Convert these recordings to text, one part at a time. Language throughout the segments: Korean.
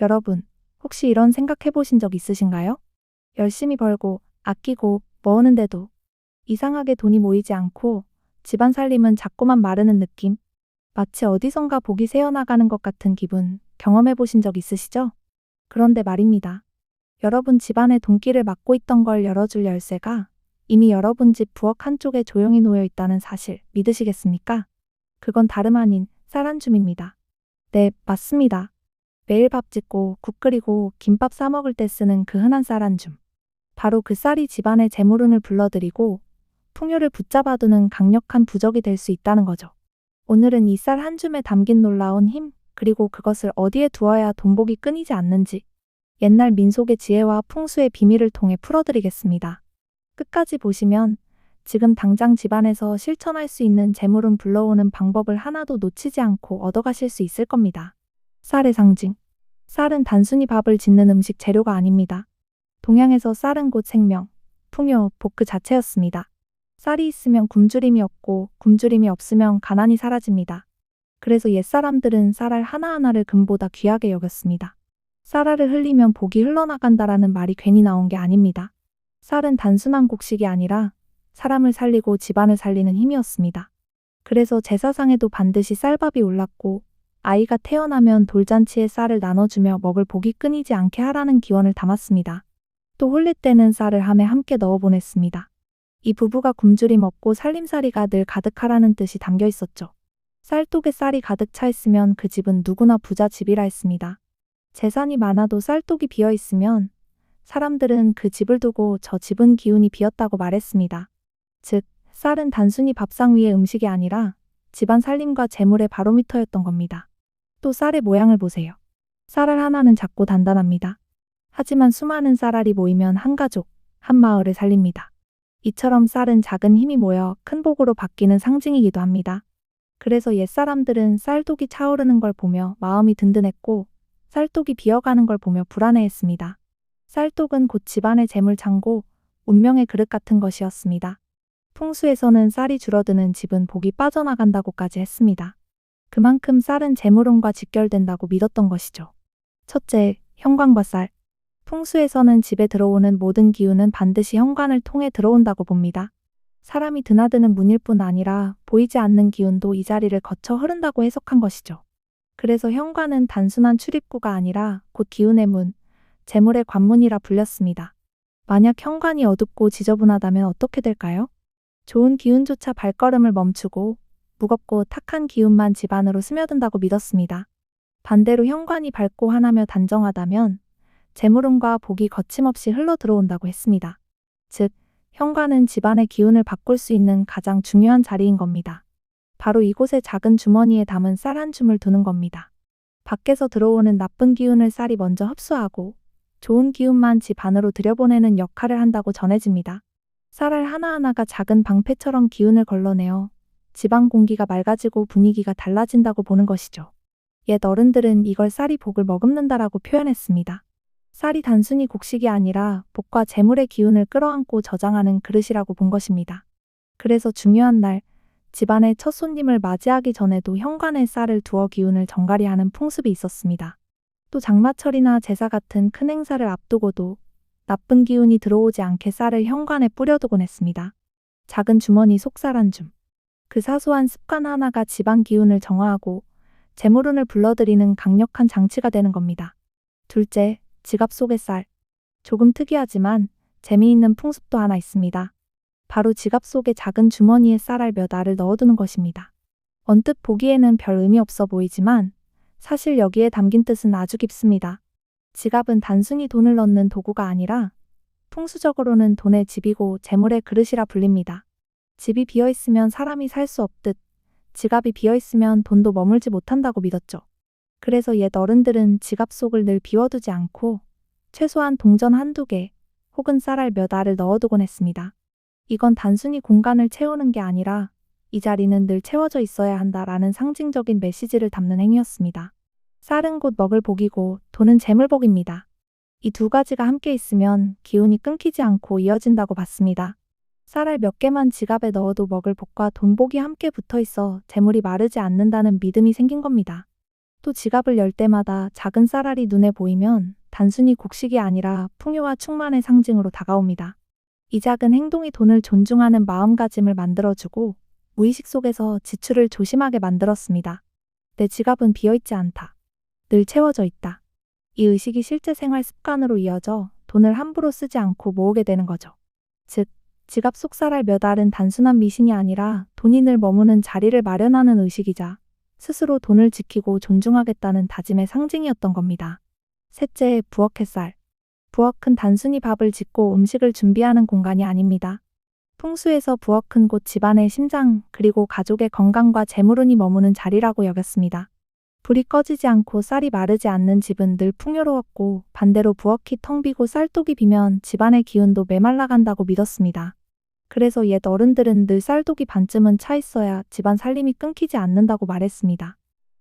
여러분, 혹시 이런 생각 해보신 적 있으신가요? 열심히 벌고, 아끼고, 모으는데도 이상하게 돈이 모이지 않고 집안 살림은 자꾸만 마르는 느낌? 마치 어디선가 복이 새어나가는 것 같은 기분 경험해 보신 적 있으시죠? 그런데 말입니다. 여러분 집안의 돈길을 막고 있던 걸 열어줄 열쇠가 이미 여러분 집 부엌 한쪽에 조용히 놓여 있다는 사실 믿으시겠습니까? 그건 다름 아닌 쌀 한 줌입니다. 네, 맞습니다. 매일 밥 짓고 국 끓이고 김밥 싸 먹을 때 쓰는 그 흔한 쌀 한 줌. 바로 그 쌀이 집안의 재물운을 불러들이고 풍요를 붙잡아두는 강력한 부적이 될 수 있다는 거죠. 오늘은 이 쌀 한 줌에 담긴 놀라운 힘, 그리고 그것을 어디에 두어야 돈복이 끊이지 않는지 옛날 민속의 지혜와 풍수의 비밀을 통해 풀어드리겠습니다. 끝까지 보시면 지금 당장 집안에서 실천할 수 있는 재물운 불러오는 방법을 하나도 놓치지 않고 얻어가실 수 있을 겁니다. 쌀의 상징. 쌀은 단순히 밥을 짓는 음식 재료가 아닙니다. 동양에서 쌀은 곧 생명, 풍요, 복 그 자체였습니다. 쌀이 있으면 굶주림이 없고 굶주림이 없으면 가난이 사라집니다. 그래서 옛사람들은 쌀알 하나하나를 금보다 귀하게 여겼습니다. 쌀알을 흘리면 복이 흘러나간다라는 말이 괜히 나온 게 아닙니다. 쌀은 단순한 곡식이 아니라 사람을 살리고 집안을 살리는 힘이었습니다. 그래서 제사상에도 반드시 쌀밥이 올랐고 아이가 태어나면 돌잔치에 쌀을 나눠주며 먹을 복이 끊이지 않게 하라는 기원을 담았습니다. 또 홀릴 때는 쌀을 함에 함께 넣어 보냈습니다. 이 부부가 굶주림 없고 살림살이가 늘 가득하라는 뜻이 담겨 있었죠. 쌀독에 쌀이 가득 차 있으면 그 집은 누구나 부자 집이라 했습니다. 재산이 많아도 쌀독이 비어 있으면 사람들은 그 집을 두고 저 집은 기운이 비었다고 말했습니다. 즉, 쌀은 단순히 밥상 위의 음식이 아니라 집안 살림과 재물의 바로미터였던 겁니다. 또 쌀의 모양을 보세요. 쌀알 하나는 작고 단단합니다. 하지만 수많은 쌀알이 모이면 한 가족, 한 마을을 살립니다. 이처럼 쌀은 작은 힘이 모여 큰 복으로 바뀌는 상징이기도 합니다. 그래서 옛사람들은 쌀독이 차오르는 걸 보며 마음이 든든했고 쌀독이 비어가는 걸 보며 불안해했습니다. 쌀독은 곧 집안의 재물창고, 운명의 그릇 같은 것이었습니다. 풍수에서는 쌀이 줄어드는 집은 복이 빠져나간다고까지 했습니다. 그만큼 쌀은 재물운과 직결된다고 믿었던 것이죠. 첫째, 현관과 쌀. 풍수에서는 집에 들어오는 모든 기운은 반드시 현관을 통해 들어온다고 봅니다. 사람이 드나드는 문일 뿐 아니라 보이지 않는 기운도 이 자리를 거쳐 흐른다고 해석한 것이죠. 그래서 현관은 단순한 출입구가 아니라 곧 기운의 문, 재물의 관문이라 불렸습니다. 만약 현관이 어둡고 지저분하다면 어떻게 될까요? 좋은 기운조차 발걸음을 멈추고 무겁고 탁한 기운만 집 안으로 스며든다고 믿었습니다. 반대로 현관이 밝고 환하며 단정하다면 재물운과 복이 거침없이 흘러 들어온다고 했습니다. 즉, 현관은 집안의 기운을 바꿀 수 있는 가장 중요한 자리인 겁니다. 바로 이곳에 작은 주머니에 담은 쌀 한 줌을 두는 겁니다. 밖에서 들어오는 나쁜 기운을 쌀이 먼저 흡수하고 좋은 기운만 집 안으로 들여보내는 역할을 한다고 전해집니다. 쌀알 하나하나가 작은 방패처럼 기운을 걸러내어 집안 공기가 맑아지고 분위기가 달라진다고 보는 것이죠. 옛 어른들은 이걸 쌀이 복을 머금는다라고 표현했습니다. 쌀이 단순히 곡식이 아니라 복과 재물의 기운을 끌어안고 저장하는 그릇이라고 본 것입니다. 그래서 중요한 날, 집안의 첫 손님을 맞이하기 전에도 현관에 쌀을 두어 기운을 정갈이하는 풍습이 있었습니다. 또 장마철이나 제사 같은 큰 행사를 앞두고도 나쁜 기운이 들어오지 않게 쌀을 현관에 뿌려두곤 했습니다. 작은 주머니 속 쌀 한 줌. 그 사소한 습관 하나가 집안 기운을 정화하고 재물운을 불러들이는 강력한 장치가 되는 겁니다. 둘째, 지갑 속의 쌀. 조금 특이하지만 재미있는 풍습도 하나 있습니다. 바로 지갑 속의 작은 주머니에 쌀알 몇 알을 넣어두는 것입니다. 언뜻 보기에는 별 의미 없어 보이지만 사실 여기에 담긴 뜻은 아주 깊습니다. 지갑은 단순히 돈을 넣는 도구가 아니라 풍수적으로는 돈의 집이고 재물의 그릇이라 불립니다. 집이 비어있으면 사람이 살 수 없듯 지갑이 비어있으면 돈도 머물지 못한다고 믿었죠. 그래서 옛 어른들은 지갑 속을 늘 비워두지 않고 최소한 동전 한두 개 혹은 쌀알 몇 알을 넣어두곤 했습니다. 이건 단순히 공간을 채우는 게 아니라 이 자리는 늘 채워져 있어야 한다라는 상징적인 메시지를 담는 행위였습니다. 쌀은 곧 먹을 복이고 돈은 재물복입니다. 이 두 가지가 함께 있으면 기운이 끊기지 않고 이어진다고 봤습니다. 쌀알 몇 개만 지갑에 넣어도 먹을 복과 돈복이 함께 붙어 있어 재물이 마르지 않는다는 믿음이 생긴 겁니다. 또 지갑을 열 때마다 작은 쌀알이 눈에 보이면 단순히 곡식이 아니라 풍요와 충만의 상징으로 다가옵니다. 이 작은 행동이 돈을 존중하는 마음가짐을 만들어주고 무의식 속에서 지출을 조심하게 만들었습니다. 내 지갑은 비어있지 않다. 늘 채워져 있다. 이 의식이 실제 생활 습관으로 이어져 돈을 함부로 쓰지 않고 모으게 되는 거죠. 즉, 지갑 속 쌀알 몇 알은 단순한 미신이 아니라 돈이 늘 머무는 자리를 마련하는 의식이자 스스로 돈을 지키고 존중하겠다는 다짐의 상징이었던 겁니다. 셋째, 부엌 햇살. 부엌은 단순히 밥을 짓고 음식을 준비하는 공간이 아닙니다. 풍수에서 부엌은 곧 집안의 심장, 그리고 가족의 건강과 재물운이 머무는 자리라고 여겼습니다. 불이 꺼지지 않고 쌀이 마르지 않는 집은 늘 풍요로웠고, 반대로 부엌이 텅 비고 쌀독이 비면 집안의 기운도 메말라간다고 믿었습니다. 그래서 옛 어른들은 늘 쌀독이 반쯤은 차 있어야 집안 살림이 끊기지 않는다고 말했습니다.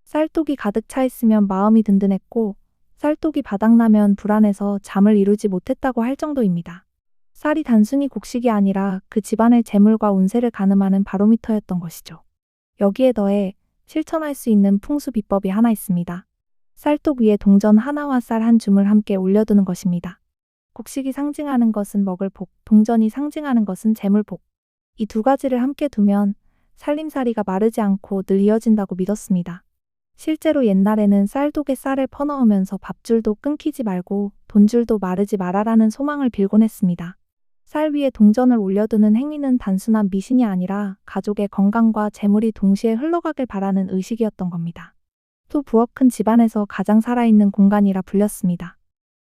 쌀독이 가득 차 있으면 마음이 든든했고, 쌀독이 바닥나면 불안해서 잠을 이루지 못했다고 할 정도입니다. 쌀이 단순히 곡식이 아니라 그 집안의 재물과 운세를 가늠하는 바로미터였던 것이죠. 여기에 더해 실천할 수 있는 풍수 비법이 하나 있습니다. 쌀독 위에 동전 하나와 쌀 한 줌을 함께 올려두는 것입니다. 곡식이 상징하는 것은 먹을 복, 동전이 상징하는 것은 재물복. 이 두 가지를 함께 두면 살림살이가 마르지 않고 늘 이어진다고 믿었습니다. 실제로 옛날에는 쌀독에 쌀을 퍼넣으면서 밥줄도 끊기지 말고 돈줄도 마르지 말아라는 소망을 빌곤 했습니다. 쌀 위에 동전을 올려두는 행위는 단순한 미신이 아니라 가족의 건강과 재물이 동시에 흘러가길 바라는 의식이었던 겁니다. 또 부엌은 집안에서 가장 살아있는 공간이라 불렸습니다.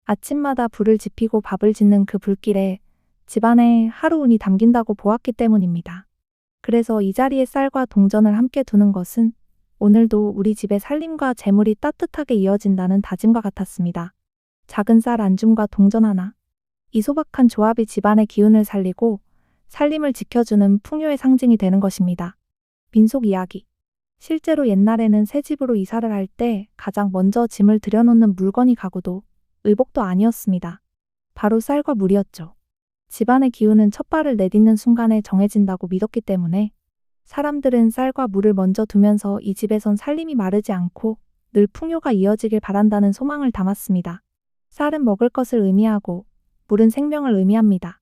아침마다 불을 지피고 밥을 짓는 그 불길에 집안의 하루운이 담긴다고 보았기 때문입니다. 그래서 이 자리에 쌀과 동전을 함께 두는 것은 오늘도 우리 집의 살림과 재물이 따뜻하게 이어진다는 다짐과 같았습니다. 작은 쌀 한 줌과 동전 하나. 이 소박한 조합이 집안의 기운을 살리고 살림을 지켜주는 풍요의 상징이 되는 것입니다. 민속 이야기. 실제로 옛날에는 새 집으로 이사를 할 때 가장 먼저 짐을 들여놓는 물건이 가구도 의복도 아니었습니다. 바로 쌀과 물이었죠. 집안의 기운은 첫 발을 내딛는 순간에 정해진다고 믿었기 때문에 사람들은 쌀과 물을 먼저 두면서 이 집에선 살림이 마르지 않고 늘 풍요가 이어지길 바란다는 소망을 담았습니다. 쌀은 먹을 것을 의미하고 물은 생명을 의미합니다.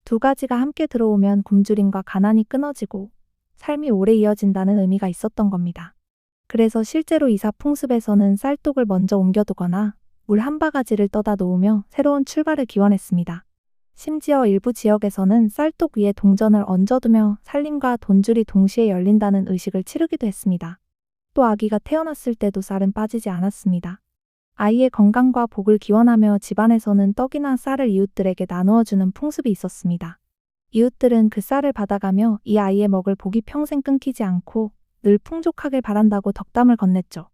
두 가지가 함께 들어오면 굶주림과 가난이 끊어지고 삶이 오래 이어진다는 의미가 있었던 겁니다. 그래서 실제로 이사 풍습에서는 쌀독을 먼저 옮겨두거나 물 한 바가지를 떠다 놓으며 새로운 출발을 기원했습니다. 심지어 일부 지역에서는 쌀독 위에 동전을 얹어두며 살림과 돈줄이 동시에 열린다는 의식을 치르기도 했습니다. 또 아기가 태어났을 때도 쌀은 빠지지 않았습니다. 아이의 건강과 복을 기원하며 집안에서는 떡이나 쌀을 이웃들에게 나누어주는 풍습이 있었습니다. 이웃들은 그 쌀을 받아가며 이 아이의 먹을 복이 평생 끊기지 않고 늘 풍족하길 바란다고 덕담을 건넸죠.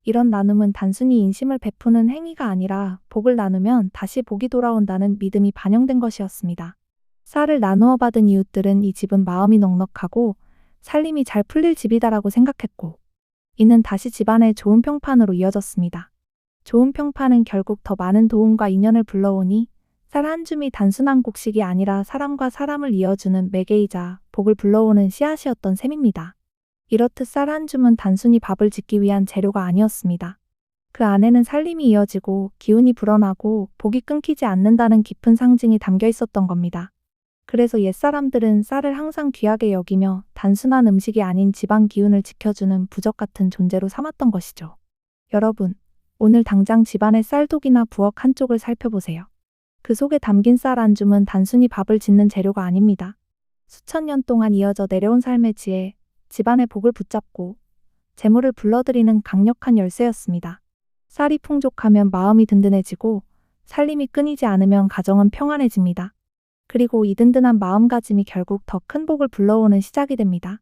이런 나눔은 단순히 인심을 베푸는 행위가 아니라 복을 나누면 다시 복이 돌아온다는 믿음이 반영된 것이었습니다. 쌀을 나누어 받은 이웃들은 이 집은 마음이 넉넉하고 살림이 잘 풀릴 집이다라고 생각했고, 이는 다시 집안의 좋은 평판으로 이어졌습니다. 좋은 평판은 결국 더 많은 도움과 인연을 불러오니 쌀 한 줌이 단순한 곡식이 아니라 사람과 사람을 이어주는 매개이자 복을 불러오는 씨앗이었던 셈입니다. 이렇듯 쌀 한 줌은 단순히 밥을 짓기 위한 재료가 아니었습니다. 그 안에는 살림이 이어지고 기운이 불어나고 복이 끊기지 않는다는 깊은 상징이 담겨 있었던 겁니다. 그래서 옛사람들은 쌀을 항상 귀하게 여기며 단순한 음식이 아닌 집안 기운을 지켜주는 부적 같은 존재로 삼았던 것이죠. 여러분, 오늘 당장 집안의 쌀독이나 부엌 한쪽을 살펴보세요. 그 속에 담긴 쌀 한 줌은 단순히 밥을 짓는 재료가 아닙니다. 수천 년 동안 이어져 내려온 삶의 지혜, 집안의 복을 붙잡고 재물을 불러들이는 강력한 열쇠였습니다. 쌀이 풍족하면 마음이 든든해지고 살림이 끊이지 않으면 가정은 평안해집니다. 그리고 이 든든한 마음가짐이 결국 더 큰 복을 불러오는 시작이 됩니다.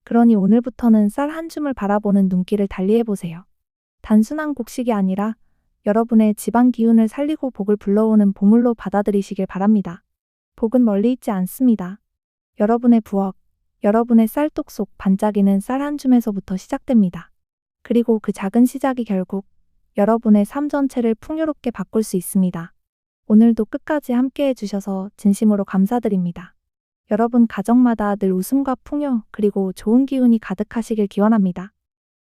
그러니 오늘부터는 쌀 한 줌을 바라보는 눈길을 달리해보세요. 단순한 곡식이 아니라 여러분의 집안 기운을 살리고 복을 불러오는 보물로 받아들이시길 바랍니다. 복은 멀리 있지 않습니다. 여러분의 부엌, 여러분의 쌀독 속 반짝이는 쌀 한 줌에서부터 시작됩니다. 그리고 그 작은 시작이 결국 여러분의 삶 전체를 풍요롭게 바꿀 수 있습니다. 오늘도 끝까지 함께 해주셔서 진심으로 감사드립니다. 여러분 가정마다 늘 웃음과 풍요 그리고 좋은 기운이 가득하시길 기원합니다.